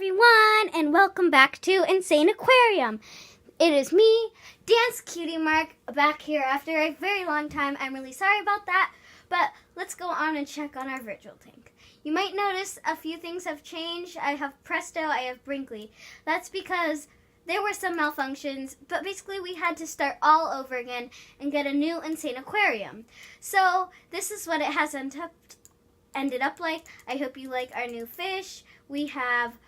everyone, and welcome back to Insaniquarium. It is me, Dance Cutie Mark, back here after a very long time. I'm really sorry about that, but let's go on and check on our virtual tank. You might notice a few things have changed. I have Presto, I have Brinkley. That's because there were some malfunctions, but basically we had to start all over again and get a new Insaniquarium. So this is what it has ended up like. I hope you like our new fish. We have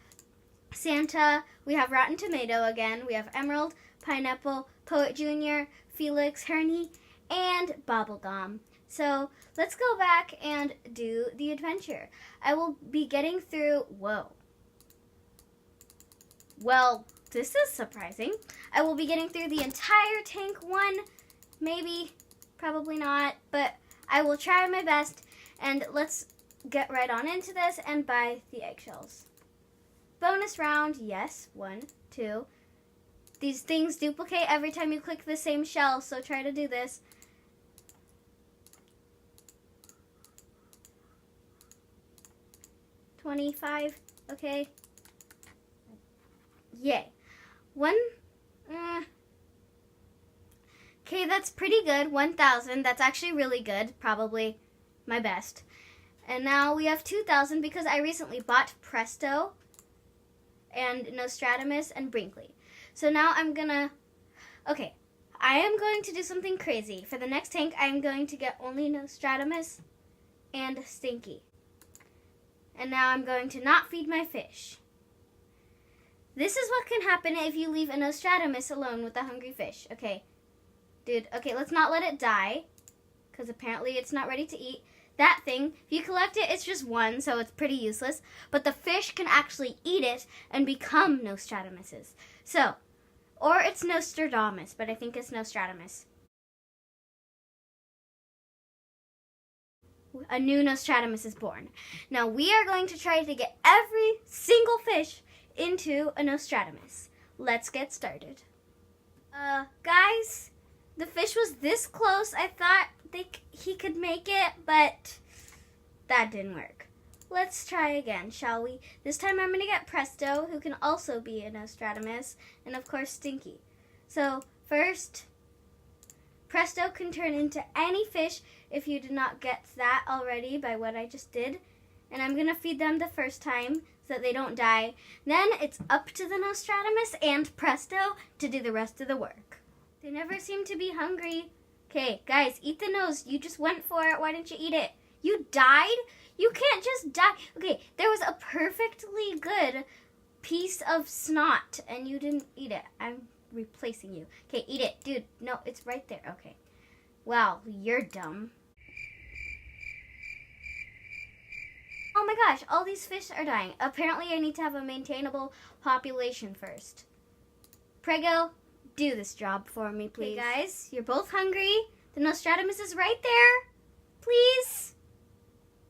Santa, we have Rotten Tomato again, we have Emerald, Pineapple, Poet Jr., Felix, Herny, and Bubblegum. So let's go back and do the adventure. I will be getting through, well, this is surprising. I will be getting through the entire tank one, maybe, probably not, but I will try my best, and let's get right on into this and buy the eggshells. Bonus round, yes, 1, 2. These things duplicate every time you click the same shell, so try to do this. $25, okay. Yay. Okay, that's pretty good, 1,000. That's actually really good, probably my best. And now we have 2,000 because I recently bought Presto and Nostradamus and Brinkley. So now I am going to do something crazy. For the next tank, I am going to get only Nostradamus and Stinky. And now I'm going to not feed my fish. This is what can happen if you leave a Nostradamus alone with a hungry fish. Okay, dude, okay, let's not let it die, because apparently it's not ready to eat. That thing, if you collect it, it's just one, so it's pretty useless. But the fish can actually eat it and become Nostradamuses. So, or it's Nostradamus, but I think it's Nostradamus. A new Nostradamus is born. Now we are going to try to get every single fish into a Nostradamus. Let's get started. Guys, the fish was this close. I thought he could make it, but that didn't work. Let's try again, shall we? This time I'm going to get Presto, who can also be a Nostradamus, and of course Stinky. So first, Presto can turn into any fish if you did not get that already by what I just did. And I'm going to feed them the first time so that they don't die. Then it's up to the Nostradamus and Presto to do the rest of the work. They never seem to be hungry. Okay, guys, eat the nose. You just went for it. Why didn't you eat it? You died? You can't just die. Okay, there was a perfectly good piece of snot, and you didn't eat it. I'm replacing you. Okay, eat it. Dude, no, it's right there. Okay. Wow, you're dumb. Oh my gosh, all these fish are dying. Apparently, I need to have a maintainable population first. Prego, do this job for me, please. Okay, guys, you're both hungry. The Nostradamus is right there. Please.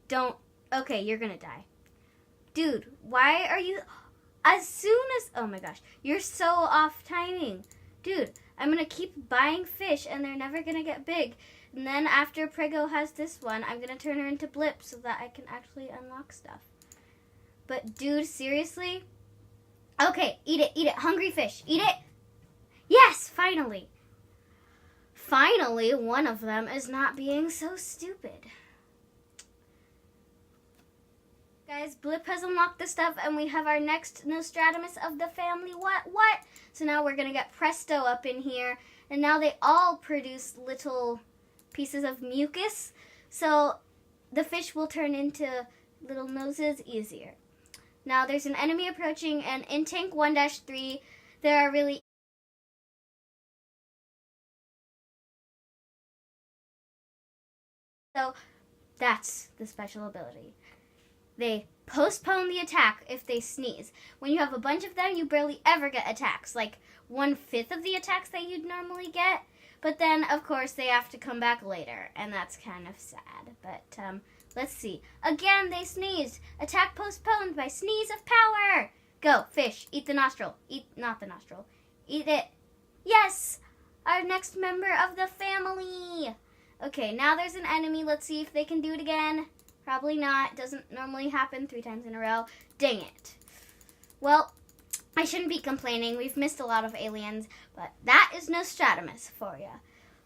Don't. Okay, you're gonna die. Dude, why are you... As soon as... Oh my gosh, you're so off timing. Dude, I'm gonna keep buying fish and they're never gonna get big. And then after Prego has this one, I'm gonna turn her into Blip so that I can actually unlock stuff. But dude, seriously? Okay, eat it, eat it. Hungry fish, eat it. Yes, finally. Finally, one of them is not being so stupid. Guys, Blip has unlocked the stuff, and we have our next Nostradamus of the family. What? So now we're going to get Presto up in here, and now they all produce little pieces of mucus, so the fish will turn into little noses easier. Now there's an enemy approaching, and in tank 1-3, there are really... So that's the special ability. They postpone the attack if they sneeze. When you have a bunch of them, you barely ever get attacks, like 1/5 of the attacks that you'd normally get. But then, of course, they have to come back later, and that's kind of sad. But let's see. Again, they sneezed. Attack postponed by sneeze of power. Go, fish. Eat the nostril. Not the nostril. Eat it. Yes! Our next member of the family. Okay, now there's an enemy. Let's see if they can do it again. Probably not. Doesn't normally happen 3 times in a row. Dang it. Well, I shouldn't be complaining. We've missed a lot of aliens, but that is Nostradamus for you.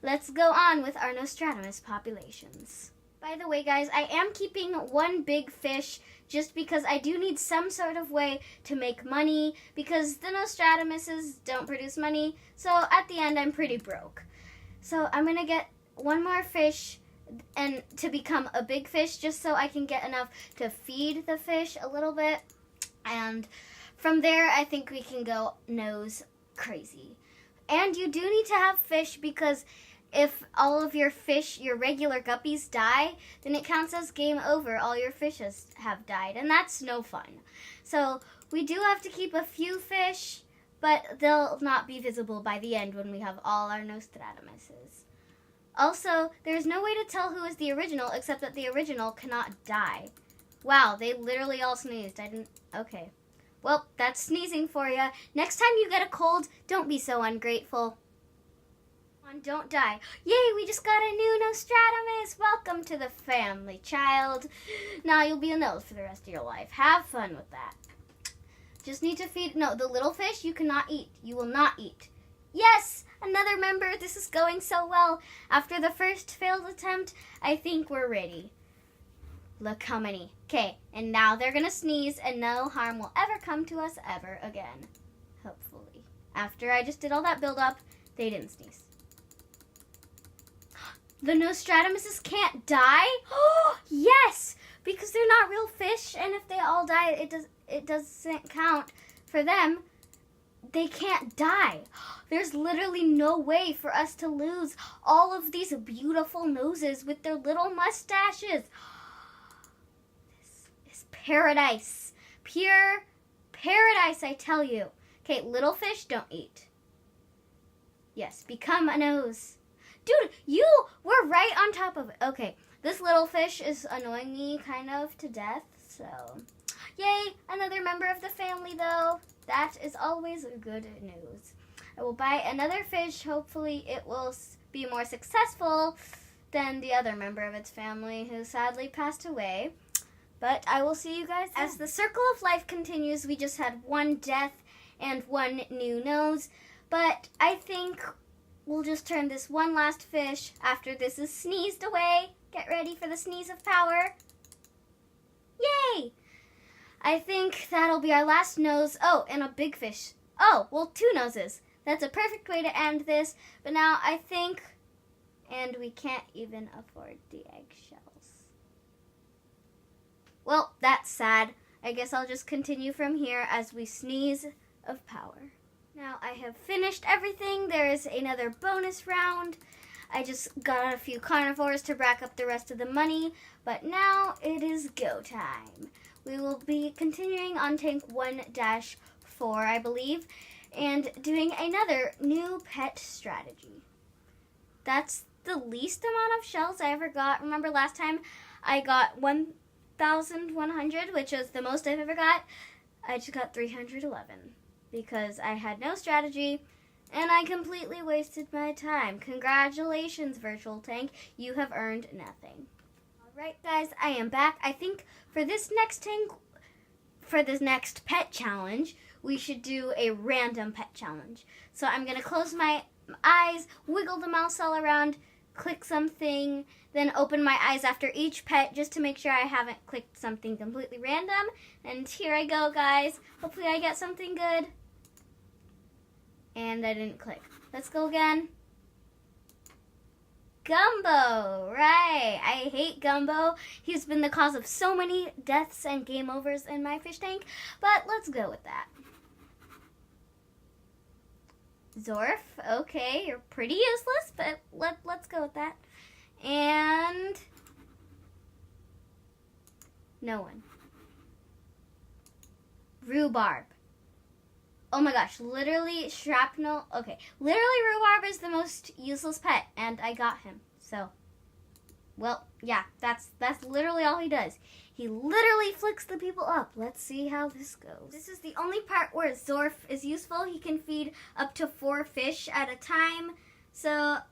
Let's go on with our Nostradamus populations. By the way, guys, I am keeping one big fish just because I do need some sort of way to make money because the Nostradamuses don't produce money, so at the end I'm pretty broke. So I'm going to get one more fish and to become a big fish just so I can get enough to feed the fish a little bit. And from there, I think we can go nose crazy. And you do need to have fish because if all of your fish, your regular guppies, die, then it counts as game over. All your fishes have died, and that's no fun. So we do have to keep a few fish, but they'll not be visible by the end when we have all our Nostradamuses. Also, there's no way to tell who is the original except that the original cannot die. Wow, they literally all sneezed. Okay. Well, that's sneezing for you. Next time you get a cold, don't be so ungrateful. Don't die. Yay, we just got a new Nostradamus. Welcome to the family, child. Now you'll be a nose for the rest of your life. Have fun with that. Just need to feed, no, the little fish you cannot eat. You will not eat. Yes, another member. This is going so well. After the first failed attempt, I think we're ready. Look how many. Okay, and now they're going to sneeze and no harm will ever come to us ever again. Hopefully. After I just did all that build up, they didn't sneeze. The Nostradamuses can't die? Oh, yes! Because they're not real fish, and if they all die, it doesn't count for them. They can't die. There's literally no way for us to lose all of these beautiful noses with their little mustaches. This is paradise. Pure paradise, I tell you. Okay, little fish, don't eat. Yes, become a nose. Dude, you were right on top of it. Okay, this little fish is annoying me kind of to death, so. Yay, another member of the family, though. That is always good news. I will buy another fish. Hopefully it will be more successful than the other member of its family who sadly passed away. But I will see you guys then. As the circle of life continues, we just had one death and one new nose. But I think we'll just turn this one last fish after this is sneezed away. Get ready for the sneeze of power. Yay! I think that'll be our last nose. Oh, and a big fish. Oh, well, 2 noses. That's a perfect way to end this. But now I think, and we can't even afford the eggshells. Well, that's sad. I guess I'll just continue from here as we sneeze of power. Now I have finished everything. There is another bonus round. I just got a few carnivores to rack up the rest of the money. But now it is go time. We will be continuing on tank 1-4, I believe, and doing another new pet strategy. That's the least amount of shells I ever got. Remember last time I got 1,100, which was the most I've ever got. I just got 311 because I had no strategy and I completely wasted my time. Congratulations, Virtual Tank. You have earned nothing. Alright guys, I am back. I think for this next tank, for this next pet challenge, we should do a random pet challenge. So I'm going to close my eyes, wiggle the mouse all around, click something, then open my eyes after each pet just to make sure I haven't clicked something completely random. And here I go, guys. Hopefully I get something good. And I didn't click. Let's go again. Gumbo, right. I hate Gumbo. He's been the cause of so many deaths and game overs in my fish tank, but let's go with that. Zorf, okay, you're pretty useless, but let's go with that. And no one. Rhubarb. Oh my gosh, literally shrapnel. Okay, literally rhubarb is the most useless pet, and I got him. So, well, yeah, that's literally all he does. He literally flicks the people up. Let's see how this goes. This is the only part where Zorf is useful. He can feed up to 4 fish at a time. So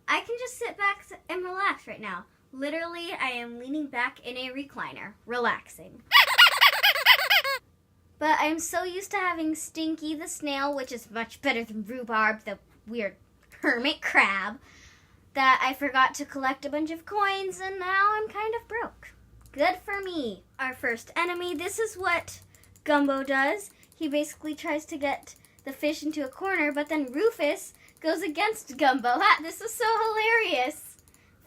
I can just sit back and relax right now. Literally, I am leaning back in a recliner, relaxing. But I'm so used to having Stinky the snail, which is much better than Rhubarb, the weird hermit crab, that I forgot to collect a bunch of coins, and now I'm kind of broke. Good for me. Our first enemy, this is what Gumbo does. He basically tries to get the fish into a corner, but then Rufus goes against Gumbo. This is so hilarious.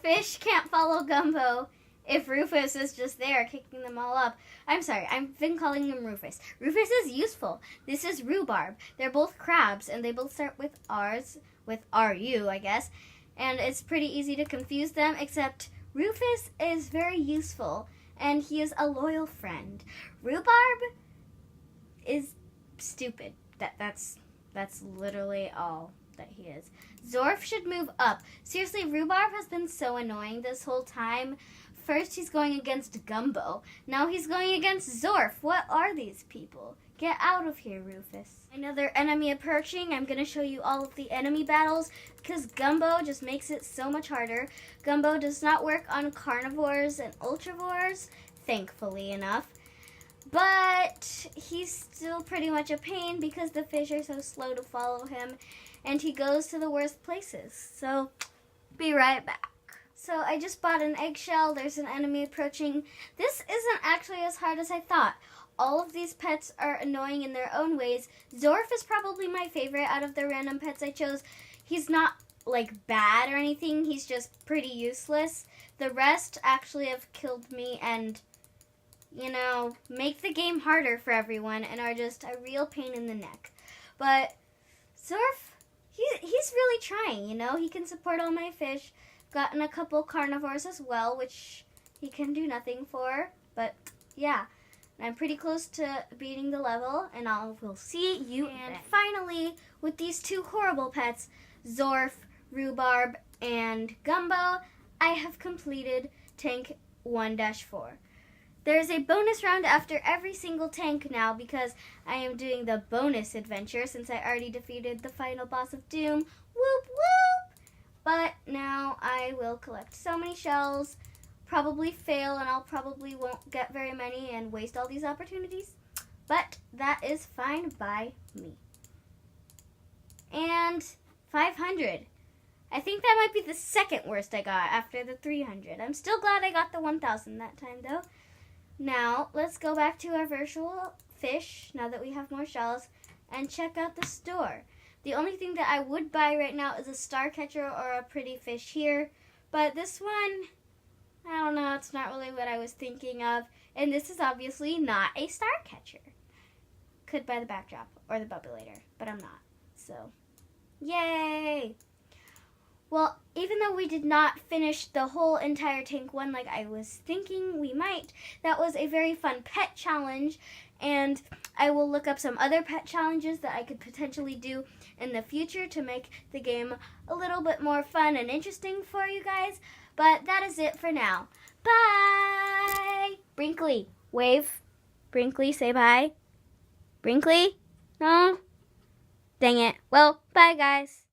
Fish can't follow Gumbo if Rufus is just there kicking them all up. I'm sorry, I've been calling him Rufus. Rufus is useful. This is Rhubarb. They're both crabs, and they both start with R's, with R-U, I guess. And it's pretty easy to confuse them, except Rufus is very useful, and he is a loyal friend. Rhubarb is stupid. That's literally all that he is. Zorf should move up. Seriously, Rhubarb has been so annoying this whole time. First he's going against Gumbo. Now he's going against Zorf. What are these people? Get out of here, Rufus. Another enemy approaching. I'm going to show you all of the enemy battles because Gumbo just makes it so much harder. Gumbo does not work on carnivores and ultravores, thankfully enough. But he's still pretty much a pain because the fish are so slow to follow him and he goes to the worst places. So, be right back. So I just bought an eggshell. There's an enemy approaching. This isn't actually as hard as I thought. All of these pets are annoying in their own ways. Zorf is probably my favorite out of the random pets I chose. He's not, like, bad or anything. He's just pretty useless. The rest actually have killed me and, you know, make the game harder for everyone and are just a real pain in the neck. But Zorf, he's really trying, you know. He can support all my fish. Gotten a couple carnivores as well, which he can do nothing for. But, yeah. I'm pretty close to beating the level, and we'll see you then. Finally, with these two horrible pets, Zorf, Rhubarb, and Gumbo, I have completed Tank 1-4. There's a bonus round after every single tank now because I am doing the bonus adventure since I already defeated the final boss of Doom. Whoop, whoop! But now I will collect so many shells, probably fail, and I'll probably won't get very many and waste all these opportunities. But that is fine by me. And 500. I think that might be the second worst I got after the 300. I'm still glad I got the 1,000 that time, though. Now, let's go back to our virtual fish, now that we have more shells, and check out the store. The only thing that I would buy right now is a star catcher or a pretty fish here. But this one, I don't know, it's not really what I was thinking of. And this is obviously not a star catcher. Could buy the backdrop or the bubbleator, but I'm not. So, yay! Well, even though we did not finish the whole entire tank 1 like I was thinking we might, that was a very fun pet challenge, and I will look up some other pet challenges that I could potentially do in the future to make the game a little bit more fun and interesting for you guys. But that is it for now. Bye! Brinkley, wave. Brinkley, say bye. Brinkley? No? Dang it. Well, bye guys.